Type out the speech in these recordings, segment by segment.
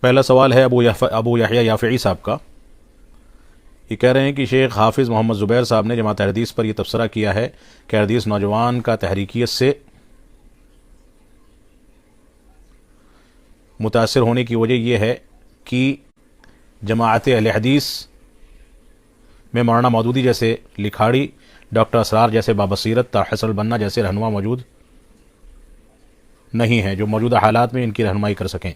پہلا سوال ہے ابو یحییٰ یافعی صاحب کا. یہ کہہ رہے ہیں کہ شیخ حافظ محمد زبیر صاحب نے جماعت حدیث پر یہ تبصرہ کیا ہے کہ حدیث نوجوان کا تحریکیت سے متاثر ہونے کی وجہ یہ ہے کہ جماعت اہل حدیث میں مولانا مودودی جیسے لکھاڑی، ڈاکٹر اسرار جیسے بابصیرت، حسن البنا جیسے رہنما موجود نہیں ہیں جو موجودہ حالات میں ان کی رہنمائی کر سکیں.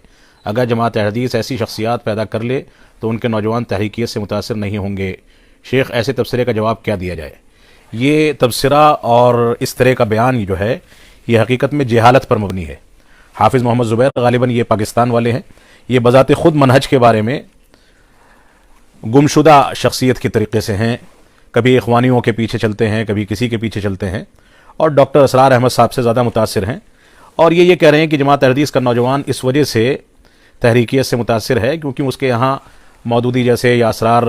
اگر جماعت حدیث ایسی شخصیات پیدا کر لے تو ان کے نوجوان تحریکیت سے متاثر نہیں ہوں گے. شیخ ایسے تبصرے کا جواب کیا دیا جائے؟ یہ تبصرہ اور اس طرح کا بیان جو ہے یہ حقیقت میں جہالت پر مبنی ہے. حافظ محمد زبیر غالباً یہ پاکستان والے ہیں. یہ بذات خود منہج کے بارے میں گمشدہ شخصیت کے طریقے سے ہیں. کبھی اخوانیوں کے پیچھے چلتے ہیں، کبھی کسی کے پیچھے چلتے ہیں، اور ڈاکٹر اسرار احمد صاحب سے زیادہ متاثر ہیں. اور یہ کہہ رہے ہیں کہ جماعت حدیث کا نوجوان اس وجہ سے تحریکیت سے متاثر ہے کیونکہ اس کے یہاں مودودی جیسے یا اسرار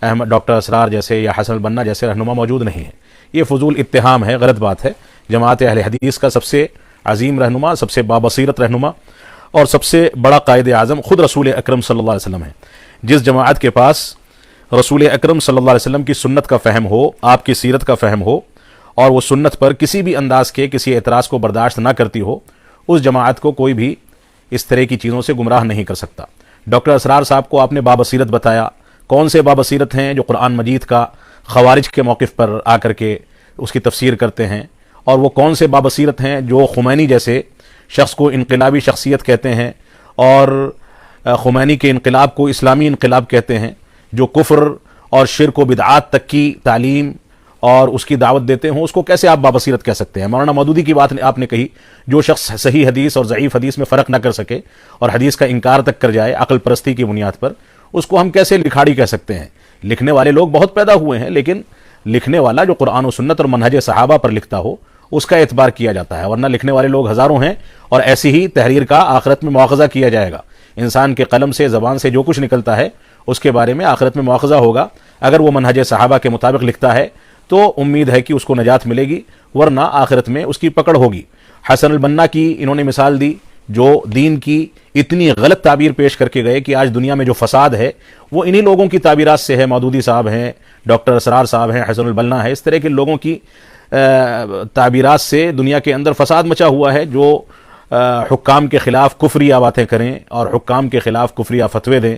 احمد، ڈاکٹر اسرار جیسے یا حسن البنا جیسے رہنما موجود نہیں ہیں. یہ فضول اتہام ہے، غلط بات ہے. جماعت اہل حدیث کا سب سے عظیم رہنما، سب سے بابصیرت رہنما اور سب سے بڑا قائد اعظم خود رسول اکرم صلی اللہ علیہ وسلم ہے. جس جماعت کے پاس رسول اکرم صلی اللہ علیہ وسلم کی سنت کا فہم ہو، آپ کی سیرت کا فہم ہو، اور وہ سنت پر کسی بھی انداز کے کسی اعتراض کو برداشت نہ کرتی ہو، اس جماعت کو کوئی بھی اس طرح کی چیزوں سے گمراہ نہیں کر سکتا. ڈاکٹر اسرار صاحب کو آپ نے بابصیرت بتایا. کون سے بابصیرت ہیں؟ جو قرآن مجید کا خوارج کے موقف پر آ کر کے اس کی تفسیر کرتے ہیں. اور وہ کون سے بابصیرت ہیں جو خمینی جیسے شخص کو انقلابی شخصیت کہتے ہیں اور خمینی کے انقلاب کو اسلامی انقلاب کہتے ہیں، جو کفر اور شرک و بدعات تک کی تعلیم اور اس کی دعوت دیتے ہوں، اس کو کیسے آپ بابصیرت کہہ سکتے ہیں؟ مولانا مودودی کی بات آپ نے کہی، جو شخص صحیح حدیث اور ضعیف حدیث میں فرق نہ کر سکے اور حدیث کا انکار تک کر جائے عقل پرستی کی بنیاد پر، اس کو ہم کیسے لکھاڑی کہہ سکتے ہیں؟ لکھنے والے لوگ بہت پیدا ہوئے ہیں، لیکن لکھنے والا جو قرآن و سنت اور منہج صحابہ پر لکھتا ہو اس کا اعتبار کیا جاتا ہے، ورنہ لکھنے والے لوگ ہزاروں ہیں اور ایسی ہی تحریر کا آخرت میں مواخذہ کیا جائے گا. انسان کے قلم سے، زبان سے جو کچھ نکلتا ہے اس کے بارے میں آخرت میں مواخذہ ہوگا. اگر وہ منہج صحابہ کے مطابق لکھتا ہے تو امید ہے کہ اس کو نجات ملے گی، ورنہ آخرت میں اس کی پکڑ ہوگی. حسن البنا کی انہوں نے مثال دی، جو دین کی اتنی غلط تعبیر پیش کر کے گئے کہ آج دنیا میں جو فساد ہے وہ انہی لوگوں کی تعبیرات سے ہے. مودودی صاحب ہیں، ڈاکٹر اسرار صاحب ہیں، حسن البنا ہے، اس طرح کے لوگوں کی تعبیرات سے دنیا کے اندر فساد مچا ہوا ہے. جو حکام کے خلاف کفریہ باتیں کریں اور حکام کے خلاف کفریہ فتوے دیں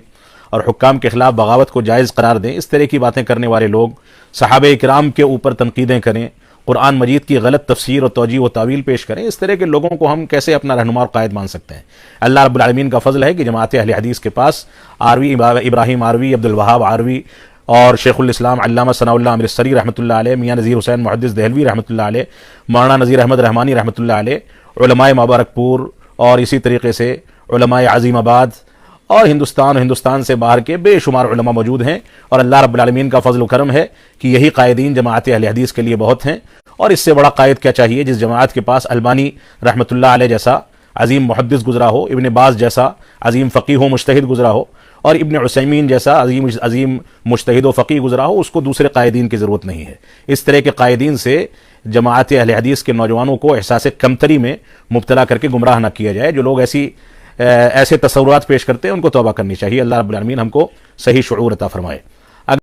اور حکام کے خلاف بغاوت کو جائز قرار دیں، اس طرح کی باتیں کرنے والے لوگ صحابہ اکرام کے اوپر تنقیدیں کریں، قرآن مجید کی غلط تفسیر اور توجیہ و تعویل پیش کریں، اس طرح کے لوگوں کو ہم کیسے اپنا رہنما اور قائد مان سکتے ہیں؟ اللہ رب العالمین کا فضل ہے کہ جماعت اہل حدیث کے پاس آروی ابراہیم آروی، عبدالوہاب آروی اور شیخ الاسلام علامہ ثناء اللہ امرتسری رحمۃ اللہ علیہ، میاں نذیر حسین محدث دہلوی رحمۃ اللہ علیہ، مولانا نذیر احمد رحمانی رحمۃ اللہ علیہ، علماء مبارک پور اور اسی طریقے سے علماء عظیم آباد اور ہندوستان سے باہر کے بے شمار علماء موجود ہیں. اور اللہ رب العالمین کا فضل و کرم ہے کہ یہی قائدین جماعت اہل حدیث کے لیے بہت ہیں. اور اس سے بڑا قائد کیا چاہیے جس جماعت کے پاس البانی رحمۃ اللہ علیہ جیسا عظیم محدث گزرا ہو، ابن باز جیسا عظیم فقیہ و مجتہد گزرا ہو، اور ابن عثیمین جیسا عظیم مجتہد و فقیہ گزرا ہو. اس کو دوسرے قائدین کی ضرورت نہیں ہے. اس طرح کے قائدین سے جماعت اہل حدیث کے نوجوانوں کو احساس کمتری میں مبتلا کر کے گمراہ نہ کیا جائے. جو لوگ ایسے تصورات پیش کرتے ہیں ان کو توبہ کرنی چاہیے. اللہ رب العالمین ہم کو صحیح شعور عطا فرمائے.